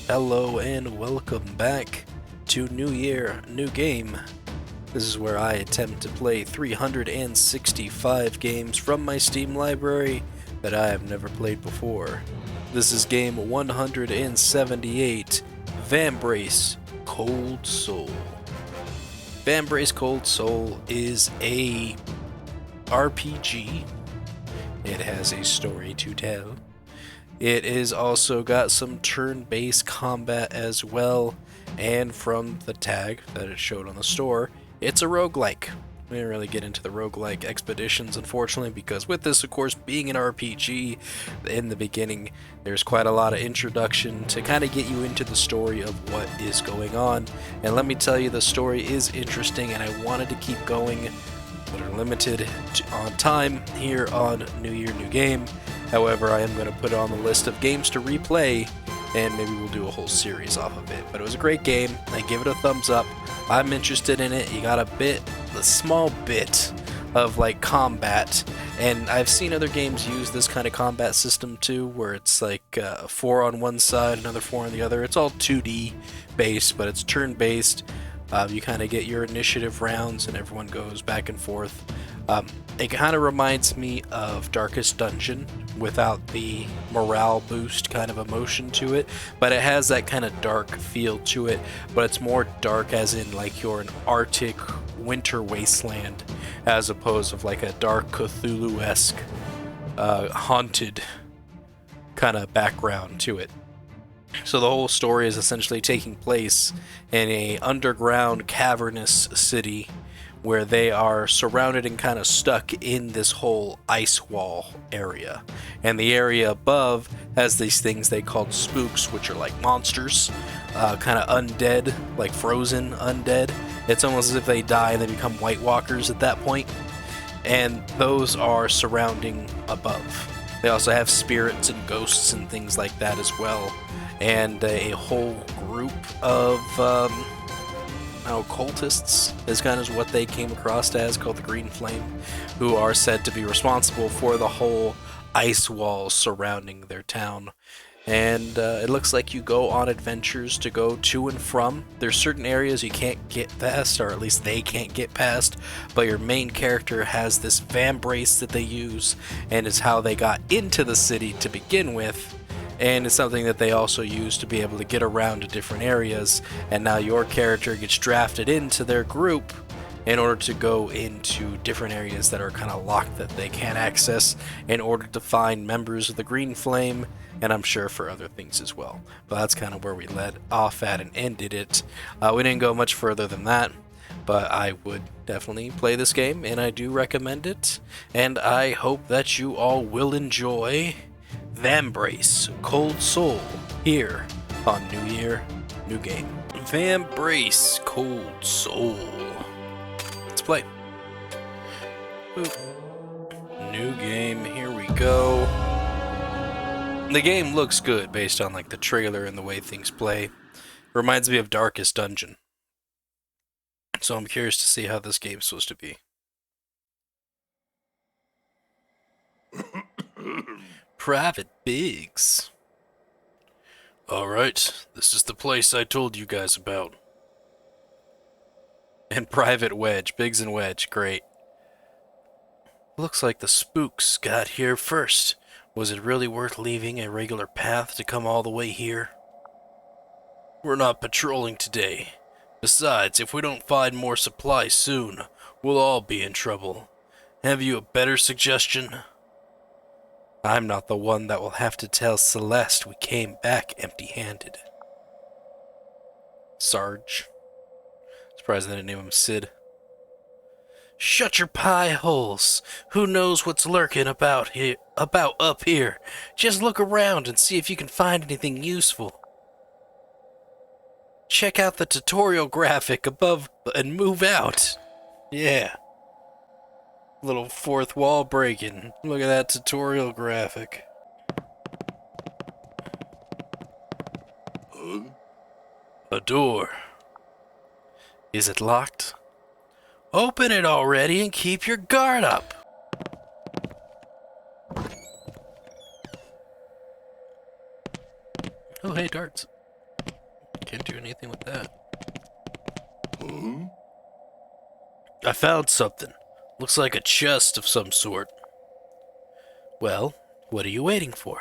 Hello and welcome back to New Year, New Game. This is where I attempt to play 365 games from my Steam library that I have never played before. This is game 178, Vambrace Cold Soul. Vambrace Cold Soul is a RPG. It has a story to tell. It is also got some turn-based combat as well, and from the tag that it showed on the store, it's a roguelike. We didn't really get into the roguelike expeditions, unfortunately, because with this, of course, being an RPG, in the beginning, there's quite a lot of introduction to kind of get you into the story of what is going on. And let me tell you, the story is interesting, and I wanted to keep going, but are limited on time here on New Year, New Game. However, I am going to put it on the list of games to replay, and maybe we'll do a whole series off of it. But it was a great game. I give it a thumbs up. I'm interested in it. You got a small bit of like combat, and I've seen other games use this kind of combat system too, where it's like 4 on one side, another 4 on the other. It's all 2D based, but it's turn based. You kind of get your initiative rounds, and everyone goes back and forth. It kind of reminds me of Darkest Dungeon without the morale boost kind of emotion to it, but it has that kind of dark feel to it, but it's more dark as in like you're an Arctic winter wasteland as opposed to like a dark Cthulhu-esque haunted kind of background to it. So the whole story is essentially taking place in a underground cavernous city where they are surrounded and kind of stuck in this whole ice wall area. And the area above has these things they called spooks, which are like monsters, kind of undead, like frozen undead. It's almost as if they die and they become White Walkers at that point. And those are surrounding above. They also have spirits and ghosts and things like that as well. And a whole group of cultists is kind of what they came across as, called the Green Flame, who are said to be responsible for the whole ice wall surrounding their town. And it looks like you go on adventures to go to and from. There's certain areas you can't get past, or at least they can't get past, but your main character has this Vambrace that they use, and is how they got into the city to begin with. And it's something that they also use to be able to get around to different areas, and now your character gets drafted into their group in order to go into different areas that are kind of locked that they can't access in order to find members of the Green Flame, and I'm sure for other things as well. But that's kind of where we led off at and ended it. We didn't go much further than that, but I would definitely play this game, and I do recommend it, and I hope that you all will enjoy Vambrace Cold Soul here on New Year, New Game. Vambrace Cold Soul. Let's play. Ooh. New game, here we go. The game looks good based on like the trailer and the way things play. Reminds me of Darkest Dungeon. So I'm curious to see how this game's supposed to be. Private Biggs. Alright, this is the place I told you guys about. And Private Wedge, Biggs and Wedge, great. Looks like the spooks got here first. Was it really worth leaving a regular path to come all the way here? We're not patrolling today. Besides, if we don't find more supplies soon, we'll all be in trouble. Have you a better suggestion? I'm not the one that will have to tell Celeste we came back empty-handed. Sarge. Surprised they didn't name him Sid. Shut your pie holes. Who knows what's lurking about up here? Just look around and see if you can find anything useful. Check out the tutorial graphic above and move out. Yeah. Little fourth wall breaking. Look at that tutorial graphic. A door. Is it locked? Open it already and keep your guard up. Oh, hey, darts. Can't do anything with that. I found something. Looks like a chest of some sort. Well, what are you waiting for?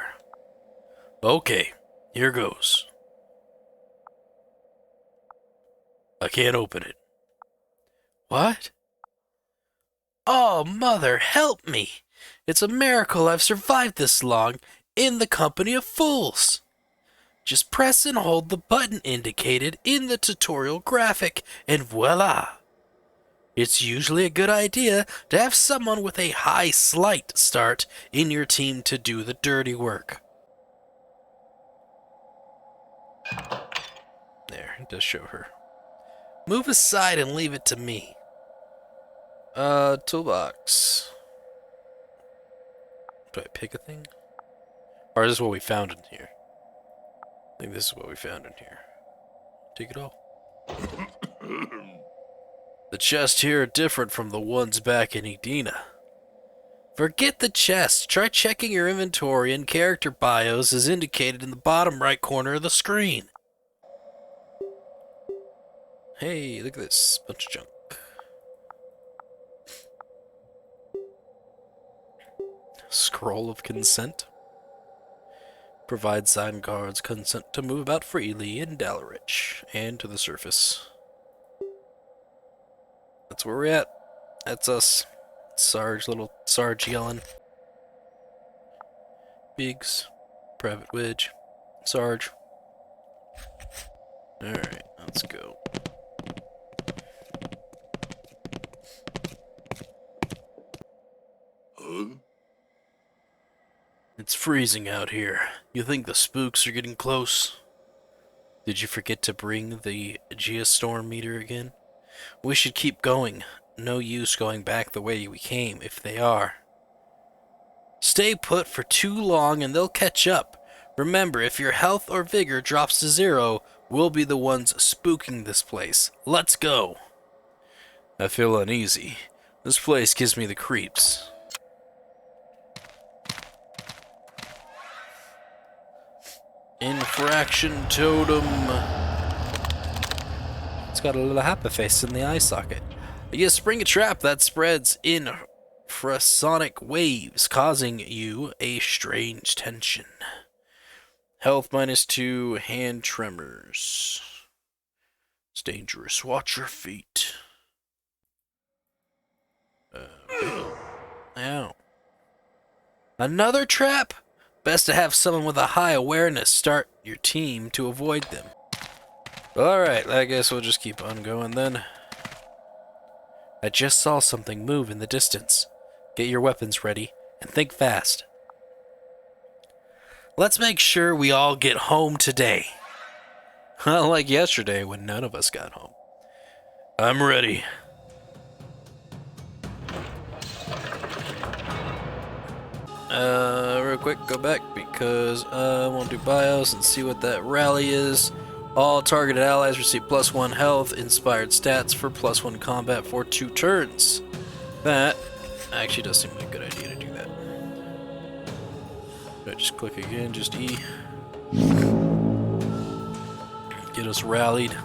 Okay, here goes. I can't open it. What? Oh, Mother, help me! It's a miracle I've survived this long in the company of fools. Just press and hold the button indicated in the tutorial graphic, and voila! It's usually a good idea to have someone with a high sleight start in your team to do the dirty work. There, it does show her. Move aside and leave it to me. Toolbox. Do I pick a thing? Or is this what we found in here? I think this is what we found in here. Take it all. The chests here are different from the ones back in Edina. Forget the chest. Try checking your inventory and character bios as indicated in the bottom right corner of the screen. Hey, look at this. Bunch of junk. Scroll of consent. Provide sign guards consent to move about freely in Dalrich and to the surface. That's where we're at. That's us. Sarge, little Sarge yelling. Biggs, Private Wedge, Sarge. Alright, let's go. It's freezing out here. You think the spooks are getting close? Did you forget to bring the geostorm meter again? We should keep going. No use going back the way we came if they are. Stay put for too long and they'll catch up. Remember, if your health or vigor drops to 0, we'll be the ones spooking this place. Let's go. I feel uneasy. This place gives me the creeps. Infraction totem. It's got a little happy face in the eye socket. You spring a trap that spreads in infrasonic waves, causing you a strange tension. Health -2, hand tremors. It's dangerous. Watch your feet. Ow. Another trap? Best to have someone with a high awareness start your team to avoid them. Alright, I guess we'll just keep on going then. I just saw something move in the distance. Get your weapons ready, and think fast. Let's make sure we all get home today. Unlike yesterday when none of us got home. I'm ready. Real quick, go back because I want to do BIOS and see what that rally is. All targeted allies receive +1 health, inspired stats for +1 combat for 2 turns. That actually does seem like a good idea to do that. Right, just click again, just E. Get us rallied.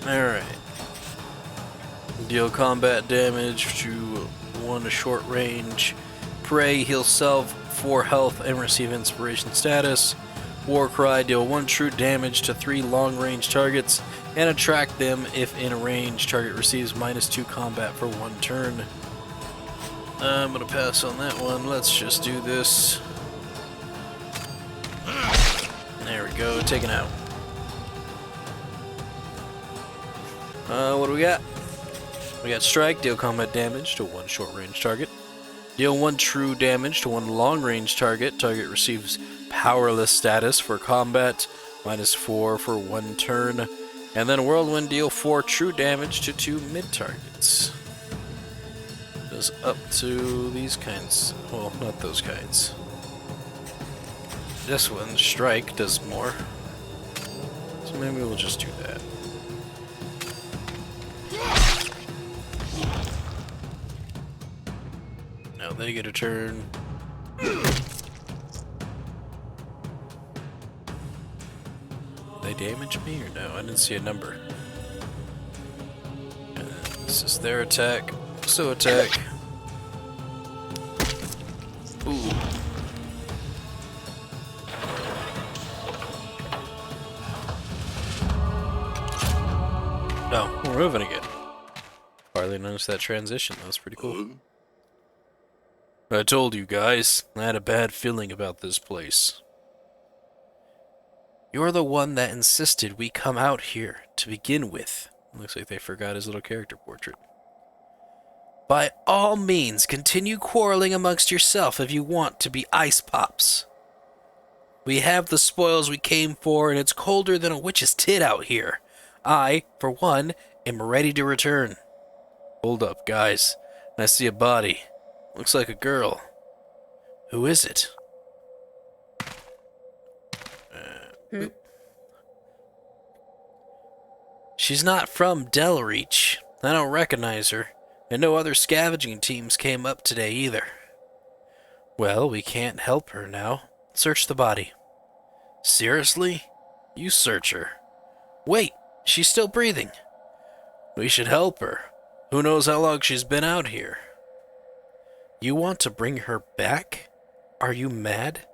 Alright. Deal combat damage to 1 short range. Prey, heal self, 4 health, and receive inspiration status. Warcry, deal 1 true damage to 3 long range targets and attract them if in a range. Target receives -2 combat for 1 turn. I'm gonna pass on that one. Let's just do this. There we go, taken out. What do we got? We got Strike, deal combat damage to 1 short range target. Deal 1 true damage to 1 long range target. Target receives powerless status for combat, -4 for 1 turn. And then Whirlwind, deal 4 true damage to 2 mid targets. Does up to these kinds. Well, not those kinds. This one, Strike, does more. So maybe we'll just do that. Now they get a turn. damage me or no? I didn't see a number. This is their attack. So attack. Ooh. No, we're moving again. Hardly noticed that transition. That was pretty cool. I told you guys, I had a bad feeling about this place. You're the one that insisted we come out here to begin with. Looks like they forgot his little character portrait. By all means, continue quarreling amongst yourself if you want to be ice pops. We have the spoils we came for, and it's colder than a witch's tit out here. I, for one, am ready to return. Hold up, guys. I see a body. Looks like a girl. Who is it? She's not from Delreach. I don't recognize her. And no other scavenging teams came up today either. Well, we can't help her now. Search the body. Seriously? You search her. Wait, she's still breathing. We should help her. Who knows how long she's been out here? You want to bring her back? Are you mad?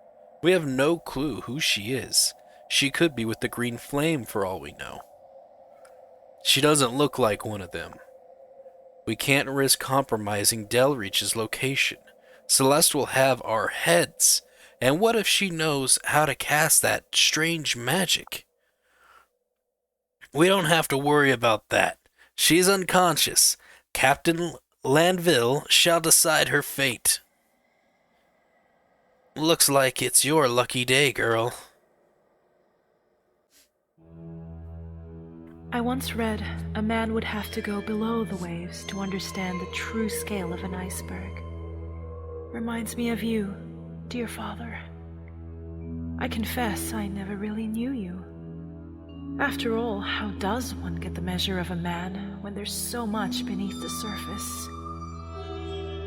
We have no clue who she is. She could be with the Green Flame for all we know. She doesn't look like one of them. We can't risk compromising Delreach's location. Celeste will have our heads. And what if she knows how to cast that strange magic? We don't have to worry about that. She's unconscious. Captain Landville shall decide her fate. Looks like it's your lucky day, girl. I once read a man would have to go below the waves to understand the true scale of an iceberg. Reminds me of you, dear father. I confess I never really knew you. After all, how does one get the measure of a man when there's so much beneath the surface?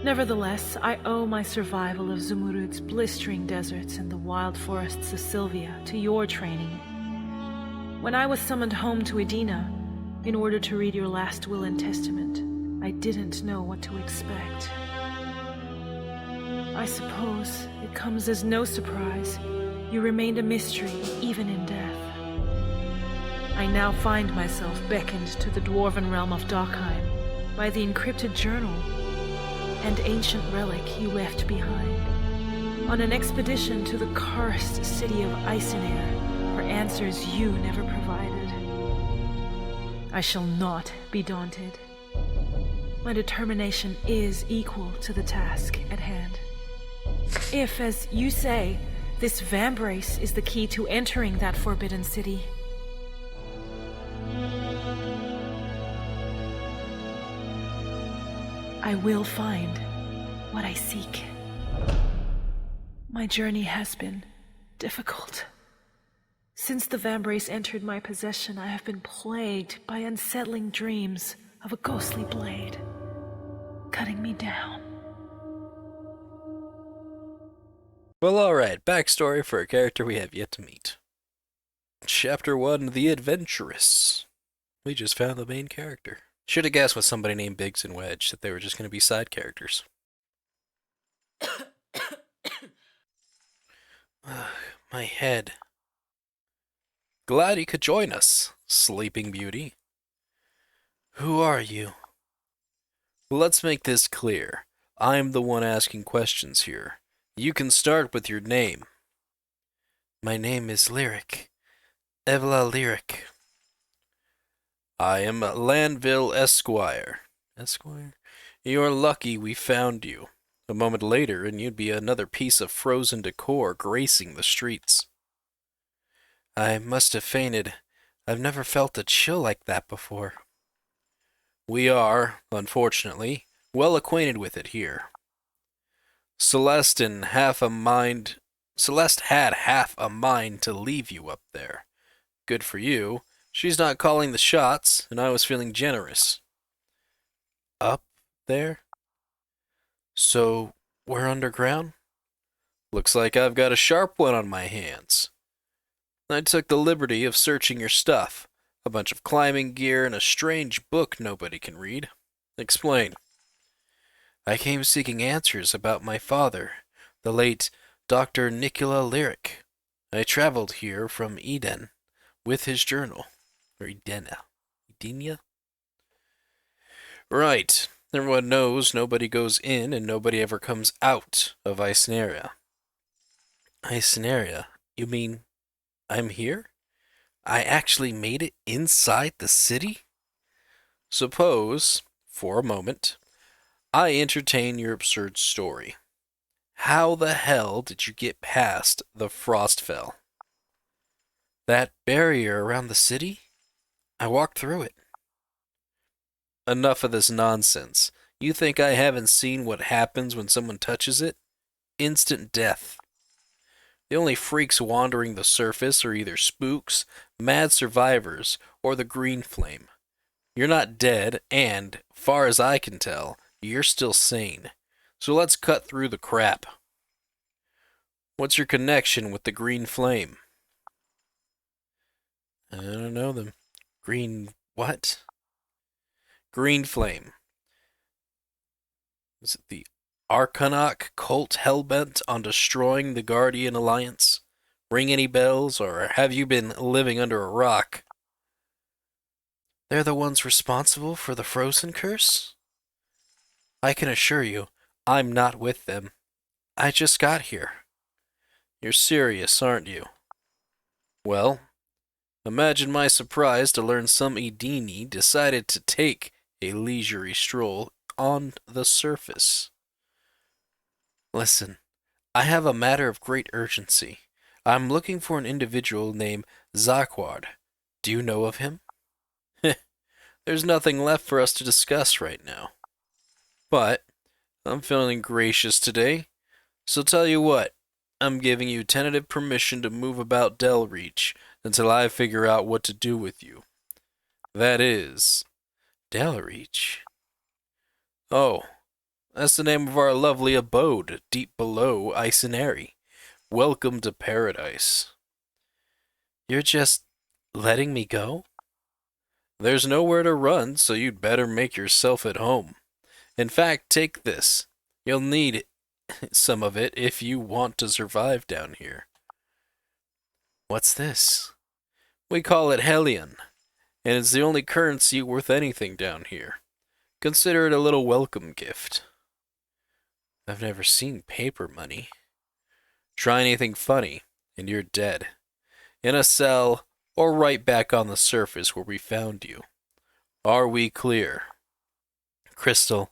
Nevertheless, I owe my survival of Zumurud's blistering deserts and the wild forests of Sylvia to your training. When I was summoned home to Edina, in order to read your last will and testament, I didn't know what to expect. I suppose it comes as no surprise you remained a mystery even in death. I now find myself beckoned to the dwarven realm of Dockheim by the encrypted journal and ancient relic you left behind, on an expedition to the cursed city of Eisenair for answers you never provided. I shall not be daunted. My determination is equal to the task at hand. If, as you say, this Vambrace is the key to entering that forbidden city, I will find what I seek. My journey has been difficult. Since the Vambrace entered my possession, I have been plagued by unsettling dreams of a ghostly blade cutting me down. Well, alright, backstory for a character we have yet to meet. Chapter 1, The Adventurous. We just found the main character. Should have guessed with somebody named Biggs and Wedge that they were just going to be side characters. My head. Glad you could join us, Sleeping Beauty. Who are you? Let's make this clear. I'm the one asking questions here. You can start with your name. My name is Lyric. Evla Lyric. I am Landville Esquire. Esquire? You're lucky we found you. A moment later, and you'd be another piece of frozen decor gracing the streets. I must have fainted. I've never felt a chill like that before. We are, unfortunately, well acquainted with it here. Celeste had half a mind to leave you up there. Good for you. She's not calling the shots, and I was feeling generous. Up there? So, we're underground? Looks like I've got a sharp one on my hands. I took the liberty of searching your stuff. A bunch of climbing gear and a strange book nobody can read. Explain. I came seeking answers about my father, the late Dr. Nicola Lyric. I traveled here from Eden with his journal. Or Edena. Edenia? Right. Everyone knows nobody goes in and nobody ever comes out of Icenaria. Icenaria? You mean I'm here? I actually made it inside the city? Suppose, for a moment, I entertain your absurd story. How the hell did you get past the Frostfell? That barrier around the city? I walked through it. Enough of this nonsense. You think I haven't seen what happens when someone touches it? Instant death. The only freaks wandering the surface are either spooks, mad survivors, or the green flame. You're not dead, and, far as I can tell, you're still sane. So let's cut through the crap. What's your connection with the green flame? I don't know them. Green what? Green flame. Is it the Arcanach cult hellbent on destroying the Guardian Alliance? Ring any bells, or have you been living under a rock? They're the ones responsible for the Frozen Curse? I can assure you, I'm not with them. I just got here. You're serious, aren't you? Well, imagine my surprise to learn some Edeni decided to take a leisurely stroll on the surface. Listen, I have a matter of great urgency. I'm looking for an individual named Zaquard. Do you know of him? There's nothing left for us to discuss right now. But I'm feeling gracious today, so tell you what, I'm giving you tentative permission to move about Delreach until I figure out what to do with you. That is, Delreach. Oh, that's the name of our lovely abode, deep below Icenary. Welcome to paradise. You're just letting me go? There's nowhere to run, so you'd better make yourself at home. In fact, take this. You'll need some of it if you want to survive down here. What's this? We call it Hellion, and it's the only currency worth anything down here. Consider it a little welcome gift. I've never seen paper money. Try anything funny, and you're dead. In a cell, or right back on the surface where we found you. Are we clear? Crystal.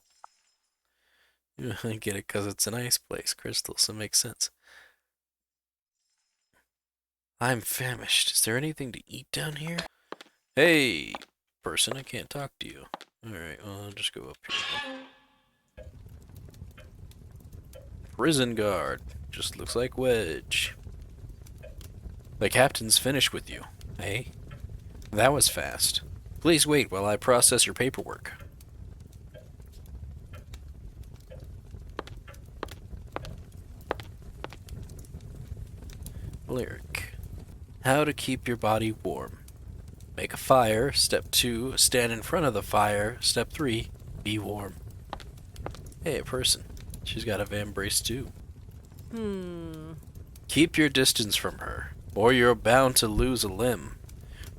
I get it because it's a nice place, Crystal, so it makes sense. I'm famished. Is there anything to eat down here? Hey, person, I can't talk to you. Alright, well, I'll just go up here then. Prison guard. Just looks like Wedge. The captain's finished with you. Hey? That was fast. Please wait while I process your paperwork. Lyric. How to keep your body warm. Make a fire. Step 2, stand in front of the fire. Step 3, be warm. Hey, a person. She's got a Vambrace too. Keep your distance from her, or you're bound to lose a limb.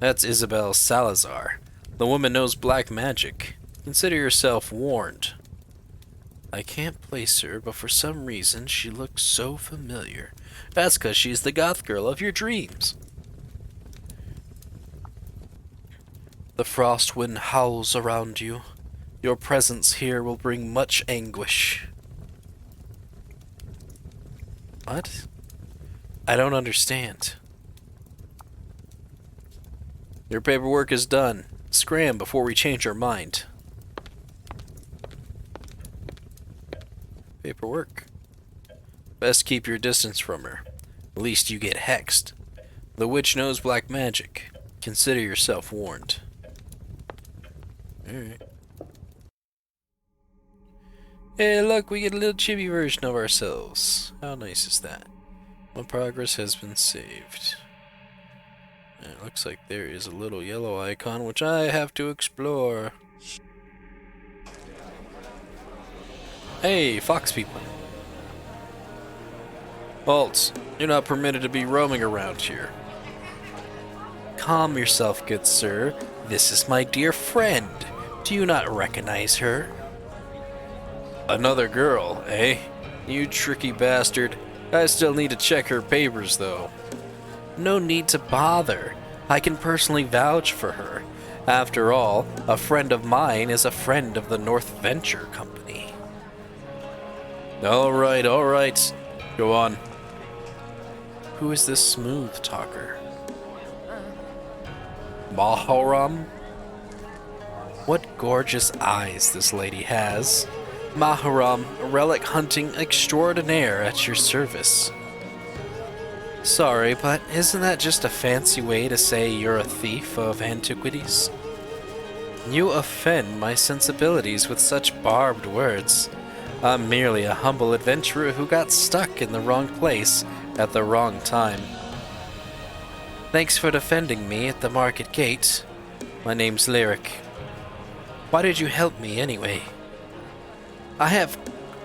That's Isabel Salazar. The woman knows black magic. Consider yourself warned. I can't place her, but for some reason she looks so familiar. That's 'cause she's the goth girl of your dreams. The frost wind howls around you. Your presence here will bring much anguish. What? I don't understand. Your paperwork is done. Scram before we change our mind. Paperwork. Best keep your distance from her. Least you get hexed. The witch knows black magic. Consider yourself warned. Alright. Hey, look, we get a little chibi version of ourselves. How nice is that? My progress has been saved. It looks like there is a little yellow icon, which I have to explore. Hey, fox people. Halt. You're not permitted to be roaming around here. Calm yourself, good sir. This is my dear friend. Do you not recognize her? Another girl, eh? You tricky bastard. I still need to check her papers, though. No need to bother. I can personally vouch for her. After all, a friend of mine is a friend of the North Venture Company. All right. Go on. Who is this smooth talker? Maharam? What gorgeous eyes this lady has. Maharam, relic hunting extraordinaire at your service. Sorry, but isn't that just a fancy way to say you're a thief of antiquities? You offend my sensibilities with such barbed words. I'm merely a humble adventurer who got stuck in the wrong place at the wrong time. Thanks for defending me at the market gate. My name's Lyric. Why did you help me anyway? I have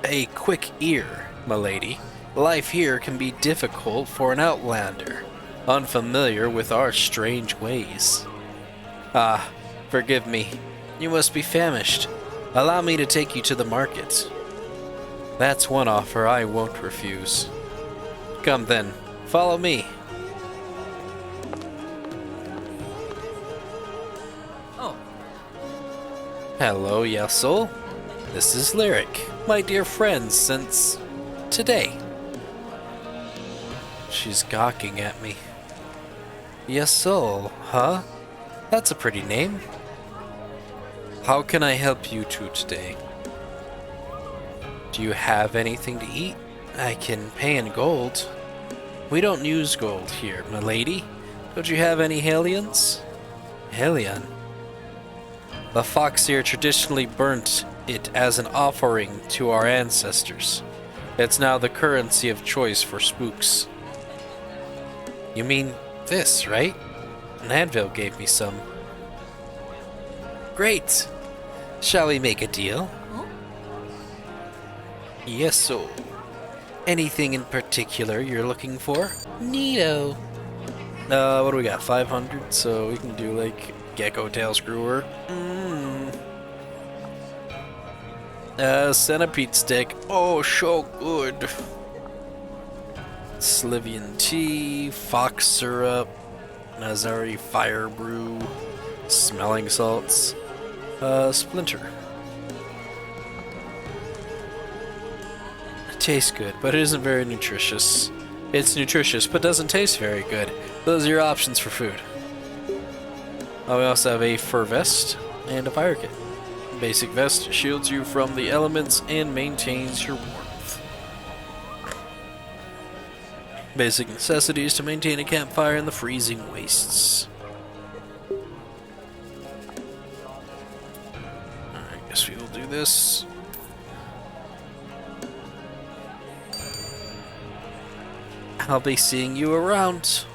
a quick ear, milady. Life here can be difficult for an outlander, unfamiliar with our strange ways. Ah, forgive me. You must be famished. Allow me to take you to the market. That's one offer I won't refuse. Come then, follow me. Oh. Hello, Yesel. This is Lyric, my dear friend since today. She's gawking at me. Yesel, huh? That's a pretty name. How can I help you two today? Do you have anything to eat? I can pay in gold. We don't use gold here, milady. Don't you have any Hellions? Hellion? The fox here traditionally burnt it as an offering to our ancestors. It's now the currency of choice for spooks. You mean this, right? Nanville gave me some. Great! Shall we make a deal? Huh? Yes, so. Anything in particular you're looking for? Neato. What do we got? 500, so we can do like gecko tail screwer. Centipede stick. Oh, so good. Slivian tea, fox syrup, Nazari fire brew, smelling salts, splinter. It tastes good, but it isn't very nutritious. It's nutritious, but doesn't taste very good. Those are your options for food. We also have a fur vest and a fire kit. Basic vest shields you from the elements and maintains your warmth. Basic necessities to maintain a campfire in the freezing wastes. I guess we will do this. I'll be seeing you around.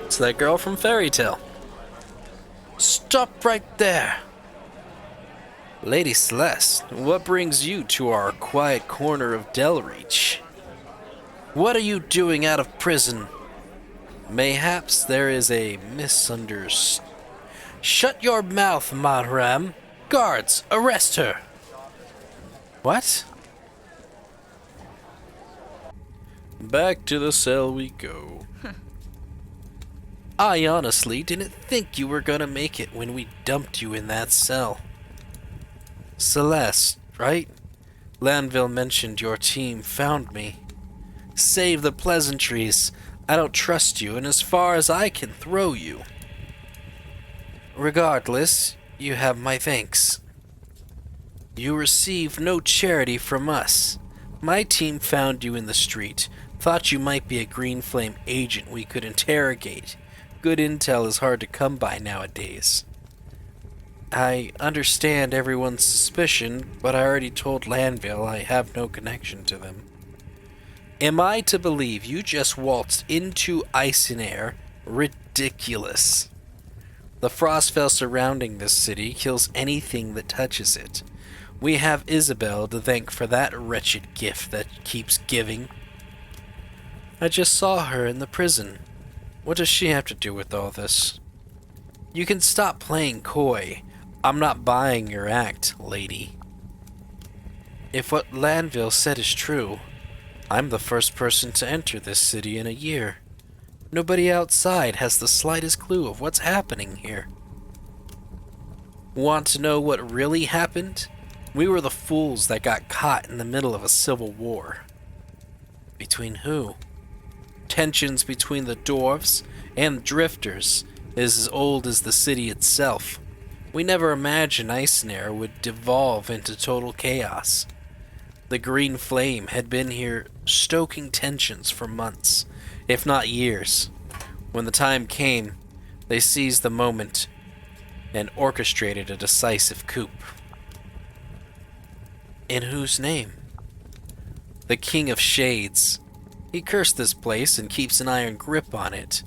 It's that girl from Fairy Tale. Stop right there! Lady Celeste, what brings you to our quiet corner of Delreach? What are you doing out of prison? Mayhaps there is a misunderstanding. Shut your mouth, Madram. Guards, arrest her! What? Back to the cell we go. I honestly didn't think you were gonna make it when we dumped you in that cell. Celeste, right? Lanville mentioned your team found me. Save the pleasantries. I don't trust you, and as far as I can throw you. Regardless, you have my thanks. You received no charity from us. My team found you in the street, thought you might be a Green Flame agent we could interrogate. Good intel is hard to come by nowadays. I understand everyone's suspicion, but I already told Lanville I have no connection to them. Am I to believe you just waltzed into ice and air? Ridiculous. The frostfell surrounding this city kills anything that touches it. We have Isabel to thank for that wretched gift that keeps giving. I just saw her in the prison. What does she have to do with all this? You can stop playing coy. I'm not buying your act, lady. If what Lanville said is true, I'm the first person to enter this city in a year. Nobody outside has the slightest clue of what's happening here. Want to know what really happened? We were the fools that got caught in the middle of a civil war. Between who? Tensions between the dwarves and drifters is as old as the city itself. We never imagined Icenair would devolve into total chaos. The Green Flame had been here stoking tensions for months, if not years. When the time came, they seized the moment and orchestrated a decisive coup. In whose name? The King of Shades. He cursed this place and keeps an iron grip on it,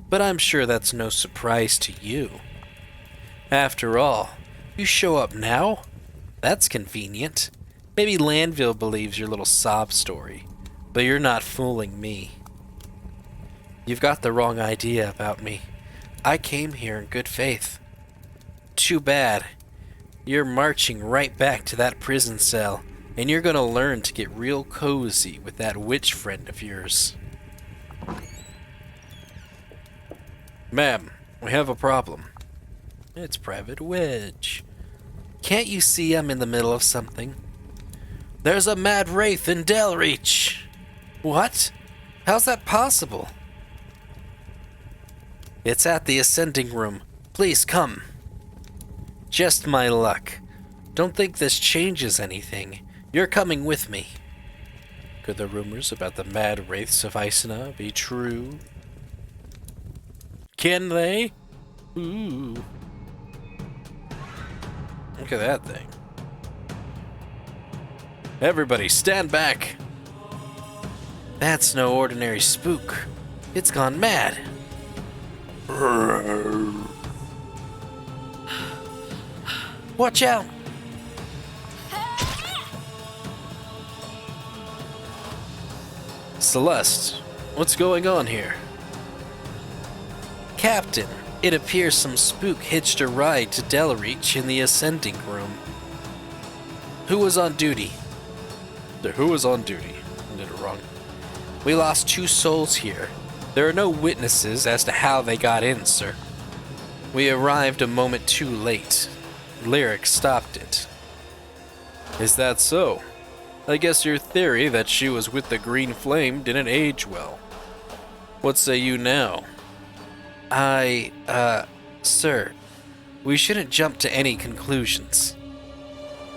but I'm sure that's no surprise to you. After all, you show up now? That's convenient. Maybe Lanville believes your little sob story, but you're not fooling me. You've got the wrong idea about me. I came here in good faith. Too bad. You're marching right back to that prison cell, and you're gonna learn to get real cozy with that witch friend of yours. Ma'am, we have a problem. It's Private Wedge. Can't you see I'm in the middle of something? There's a mad wraith in Delreach! What? How's that possible? It's at the ascending room. Please come. Just my luck. Don't think this changes anything. You're coming with me. Could the rumors about the mad wraiths of Icena be true? Can they? Ooh. Look at that thing. Everybody, stand back! That's no ordinary spook. It's gone mad. Watch out! Celeste, what's going on here? Captain, it appears some spook hitched a ride to Delreach in the ascending room. Who was on duty? Who was on duty? I did it wrong. We lost 2 souls here. There are no witnesses as to how they got in, sir. We arrived a moment too late. Lyric stopped it. Is that so? I guess your theory that she was with the Green Flame didn't age well. What say you now? Sir, we shouldn't jump to any conclusions.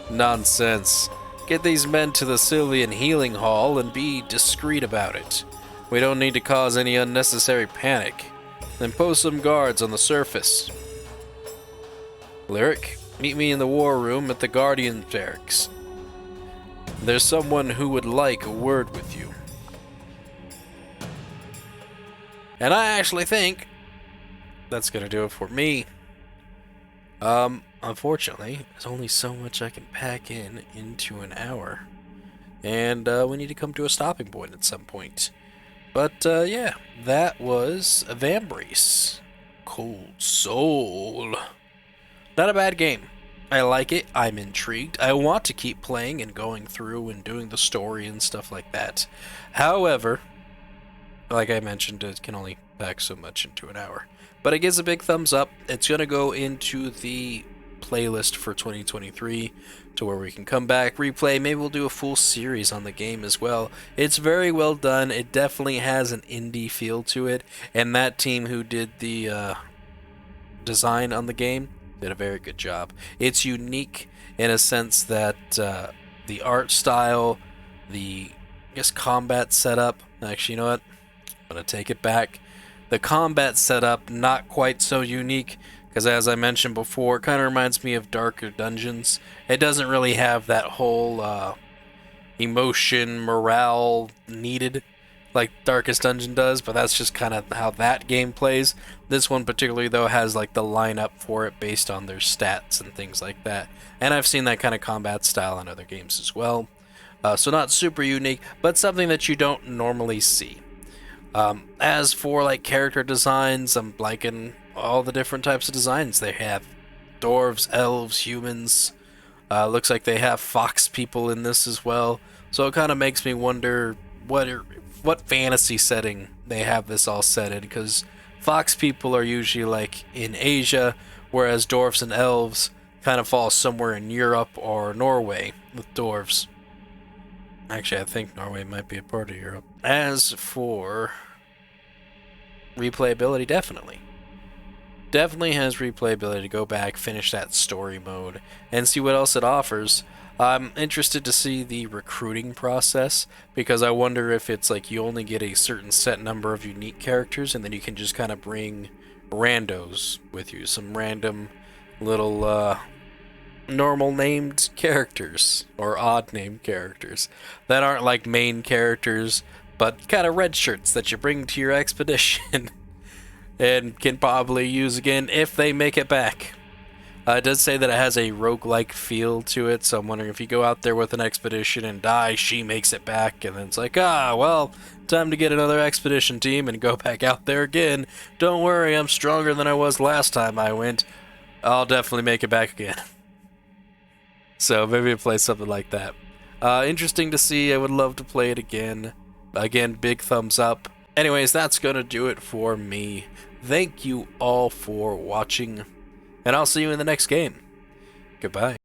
Nonsense. Get these men to the Sylvian Healing Hall and be discreet about it. We don't need to cause any unnecessary panic. Then post some guards on the surface. Lyric, meet me in the war room at the Guardian Barracks. There's someone who would like a word with you. And I actually think that's gonna do it for me. Unfortunately, there's only so much I can pack into an hour. And we need to come to a stopping point at some point. But yeah, that was Vambrace. Cold Soul. Not a bad game. I like it. I'm intrigued. I want to keep playing and going through and doing the story and stuff like that. However, like I mentioned, it can only pack so much into an hour. But it gives a big thumbs up. It's going to go into the playlist for 2023 to where we can come back, replay. Maybe we'll do a full series on the game as well. It's very well done. It definitely has an indie feel to it. And that team who did the design on the game did a very good job. It's unique in a sense that the art style, the combat setup. Actually, you know what? I'm going to take it back. The combat setup, not quite so unique, because as I mentioned before, it kind of reminds me of Darker Dungeons. It doesn't really have that whole, emotion, morale needed like Darkest Dungeon does, but that's just kind of how that game plays. This one particularly, though, has like the lineup for it based on their stats and things like that. And I've seen that kind of combat style in other games as well. So not super unique, but something that you don't normally see. As for like character designs, I'm liking all the different types of designs they have. Dwarves, elves, humans. Looks like they have fox people in this as well. So it kind of makes me wonder what fantasy setting they have this all set in, because fox people are usually like in Asia, whereas dwarves and elves kind of fall somewhere in Europe or Norway with dwarves. Actually, I think Norway might be a part of Europe. As for replayability, definitely has replayability to go back, finish that story mode, and see what else it offers. I'm interested to see the recruiting process, because I wonder if it's like you only get a certain set number of unique characters, and then you can just kind of bring randos with you, some random little normal named characters or odd named characters that aren't like main characters, but kind of red shirts that you bring to your expedition and can probably use again if they make it back. It does say that it has a roguelike feel to it, so I'm wondering if you go out there with an expedition and die, she makes it back, and then it's like, well, time to get another expedition team and go back out there again. Don't worry, I'm stronger than I was last time I went. I'll definitely make it back again. So maybe play something like that. Interesting to see. I would love to play it again. Again, big thumbs up. Anyways, that's gonna do it for me. Thank you all for watching, and I'll see you in the next game. Goodbye.